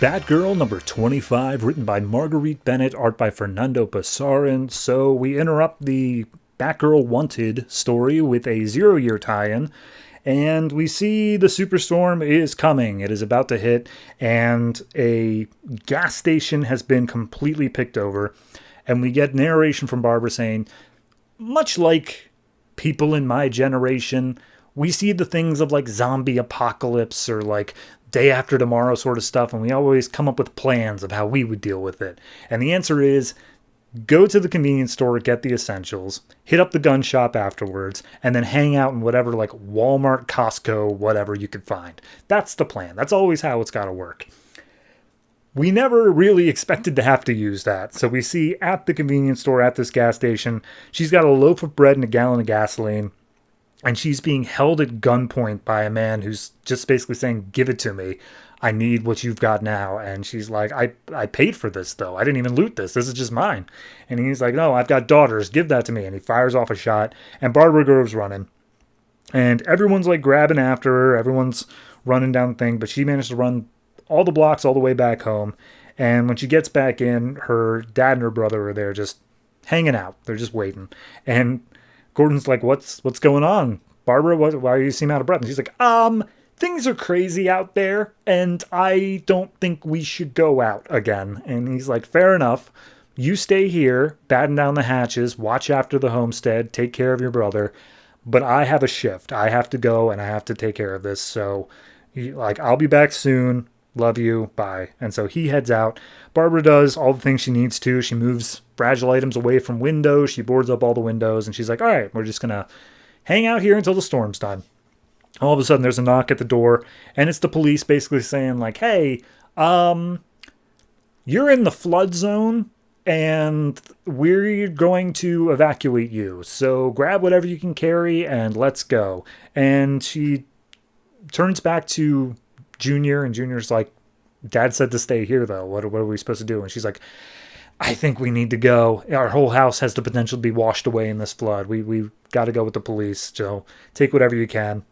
Batgirl number 25, written by Marguerite Bennett, art by Fernando Passarin. So we interrupt the Batgirl Wanted story with a 0-year tie-in, and we see the superstorm is coming. It is about to hit, and a gas station has been completely picked over. And we get narration from Barbara saying, much like people in my generation, we see the things of like zombie apocalypse or like day after tomorrow sort of stuff, and we always come up with plans of how we would deal with it. And the answer is go to the convenience store, get the essentials, hit up the gun shop afterwards, and then hang out in whatever like Walmart, Costco, whatever you could find. That's the plan. That's always how it's got to work. We never really expected to have to use that. So we see at the convenience store at this gas station, she's got a loaf of bread and a gallon of gasoline. And she's being held at gunpoint by a man who's just basically saying, give it to me. I need what you've got now. And she's like, I paid for this, though. I didn't even loot this. This is just mine. And he's like, no, I've got daughters. Give that to me. And he fires off a shot. And Barbara goes running. And everyone's like grabbing after her. Everyone's running down the thing. But she managed to run all the blocks all the way back home. And when she gets back in, her dad and her brother are there just hanging out. They're just waiting. And Gordon's like, what's going on? Barbara, why do you seem out of breath? And she's like, things are crazy out there, and I don't think we should go out again. And he's like, fair enough. You stay here, batten down the hatches, watch after the homestead, take care of your brother. But I have a shift. I have to go, and I have to take care of this. So, like, I'll be back soon. Love you. Bye. And so he heads out. Barbara does all the things she needs to. She moves fragile items away from windows. She boards up all the windows. And she's like, all right, we're just going to hang out here until the storm's done. All of a sudden, there's a knock at the door. And it's the police basically saying, like, hey, you're in the flood zone. And we're going to evacuate you. So grab whatever you can carry and let's go. And she turns back to Junior, and Junior's like, Dad said to stay here, though. What are we supposed to do? And she's like, I think we need to go. Our whole house has the potential to be washed away in this flood. We've got to go with the police. So take whatever you can.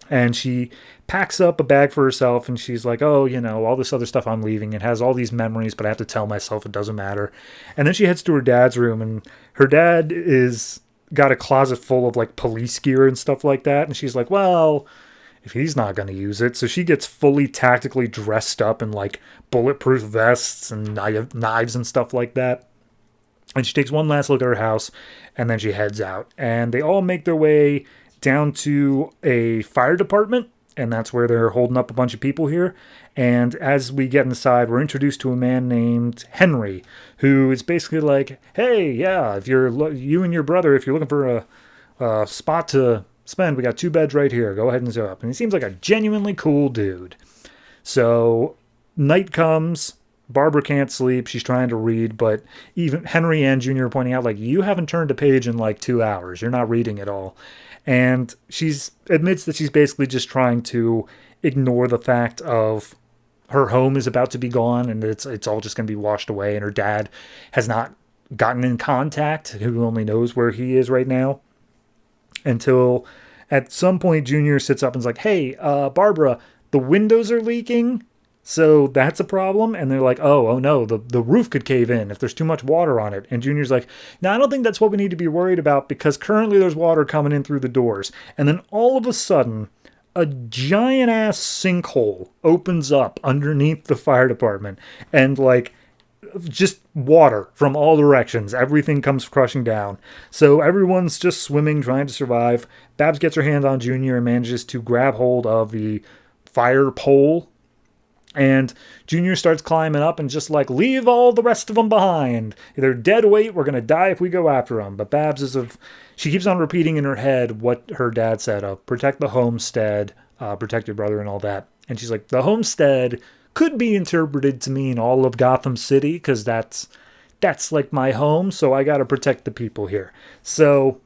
And she packs up a bag for herself, and she's like, oh, all this other stuff I'm leaving. It has all these memories, but I have to tell myself it doesn't matter. And then she heads to her dad's room, and her dad is got a closet full of like police gear and stuff like that. And she's like, well, if he's not going to use it. So she gets fully tactically dressed up in like bulletproof vests and knives and stuff like that. And she takes one last look at her house, and then she heads out. And they all make their way down to a fire department, and that's where they're holding up a bunch of people here. And as we get inside, we're introduced to a man named Henry, who is basically like, hey, yeah, if you and your brother, if you're looking for a spot to spend, we got 2 beds right here. Go ahead and show up. And he seems like a genuinely cool dude. So night comes. Barbara can't sleep. She's trying to read, but even Henry and Junior are pointing out, like, you haven't turned a page in like 2 hours. You're not reading at all. And she's admits that she's basically just trying to ignore the fact of her home is about to be gone, and it's all just going to be washed away. And her dad has not gotten in contact. Who only knows where he is right now? Until at some point Junior sits up and is like, hey, Barbara, the windows are leaking, so that's a problem. And they're like, oh no, the roof could cave in if there's too much water on it. And Junior's like, no, I don't think that's what we need to be worried about, because currently there's water coming in through the doors. And then all of a sudden, a giant ass sinkhole opens up underneath the fire department, and like just water from all directions. Everything comes crushing down. So everyone's just swimming, trying to survive. Babs gets her hand on Junior and manages to grab hold of the fire pole. And Junior starts climbing up and just like, leave all the rest of them behind. They're dead weight. We're going to die if we go after them. But Babs she keeps on repeating in her head what her dad said of protect the homestead, protect your brother and all that. And she's like, the homestead could be interpreted to mean all of Gotham City, because that's like my home, so I gotta protect the people here. So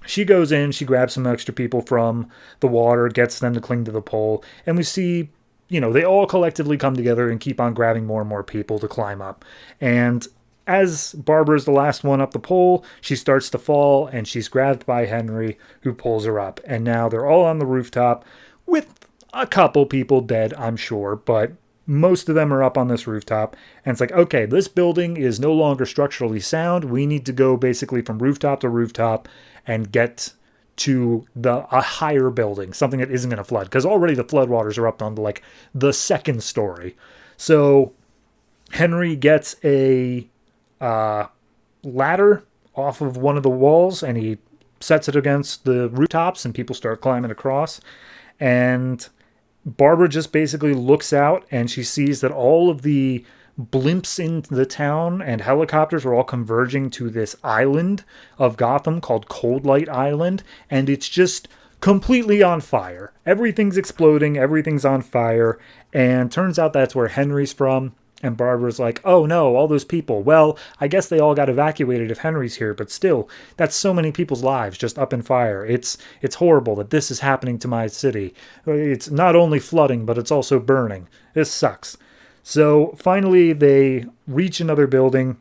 she goes in, she grabs some extra people from the water, gets them to cling to the pole, and we see, they all collectively come together and keep on grabbing more and more people to climb up. And as Barbara's the last one up the pole, she starts to fall, and she's grabbed by Henry, who pulls her up. And now they're all on the rooftop with a couple people dead, I'm sure, but most of them are up on this rooftop, and it's like, okay, this building is no longer structurally sound. We need to go basically from rooftop to rooftop and get to a higher building, something that isn't going to flood, because already the floodwaters are up on like the second story. So Henry gets a ladder off of one of the walls, and he sets it against the rooftops, and people start climbing across. And Barbara just basically looks out, and she sees that all of the blimps in the town and helicopters are all converging to this island of Gotham called Cold Light Island, and it's just completely on fire. Everything's exploding, everything's on fire, and turns out that's where Henry's from. And Barbara's like, oh no, all those people. Well, I guess they all got evacuated if Henry's here, but still, that's so many people's lives just up in fire. It's horrible that this is happening to my city. It's not only flooding, but it's also burning. This sucks. So finally, they reach another building,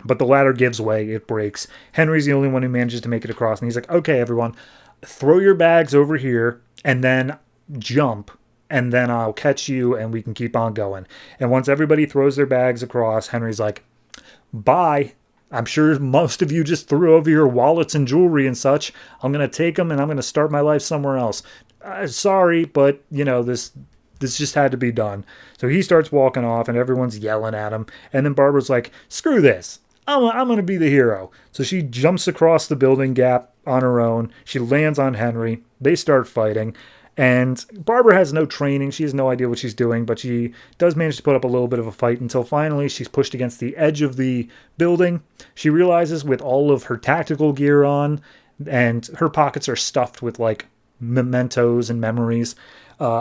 but the ladder gives way. It breaks. Henry's the only one who manages to make it across, and he's like, okay, everyone, throw your bags over here, and then jump, and then I'll catch you, and we can keep on going. And once everybody throws their bags across, Henry's like, bye. I'm sure most of you just threw over your wallets and jewelry and such. I'm going to take them, and I'm going to start my life somewhere else. Sorry, but, this just had to be done. So he starts walking off, and everyone's yelling at him. And then Barbara's like, screw this. I'm going to be the hero. So she jumps across the building gap on her own. She lands on Henry. They start fighting. And Barbara has no training. She has no idea what she's doing, but she does manage to put up a little bit of a fight until finally she's pushed against the edge of the building. She realizes with all of her tactical gear on, and her pockets are stuffed with like mementos and memories,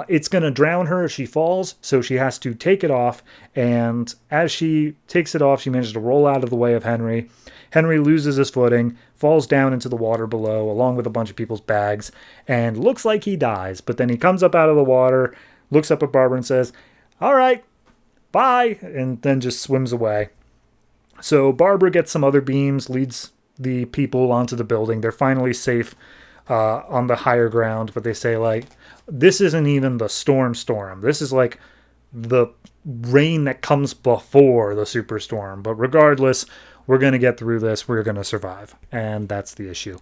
it's going to drown her if she falls, so she has to take it off. And as she takes it off, she manages to roll out of the way of Henry. Henry loses his footing, falls down into the water below, along with a bunch of people's bags, and looks like he dies. But then he comes up out of the water, looks up at Barbara and says, all right, bye, and then just swims away. So Barbara gets some other beams, leads the people onto the building. They're finally safe on the higher ground, but they say, like, this isn't even the storm. This is like the rain that comes before the superstorm. But regardless, we're going to get through this. We're going to survive. And that's the issue.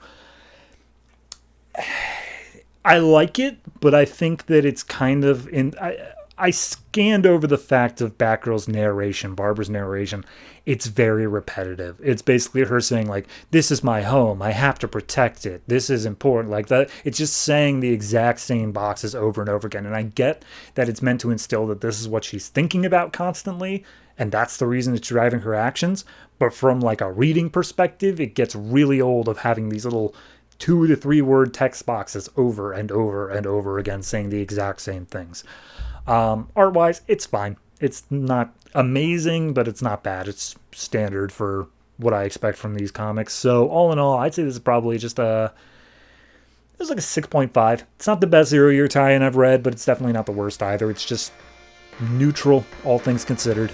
I like it, but I think that it's kind of I scanned over the fact of Batgirl's narration, Barbara's narration. It's very repetitive. It's basically her saying, like, this is my home. I have to protect it. This is important. Like that. It's just saying the exact same boxes over and over again. And I get that it's meant to instill that this is what she's thinking about constantly, and that's the reason it's driving her actions. But from like a reading perspective, it gets really old of having these little 2 to 3 word text boxes over and over and over again saying the exact same things. Art-wise, it's fine. It's not amazing, but it's not bad. It's standard for what I expect from these comics. So all in all, I'd say this is probably just it's like a 6.5. It's not the best zero-year tie-in I've read, but it's definitely not the worst either. It's just neutral, all things considered.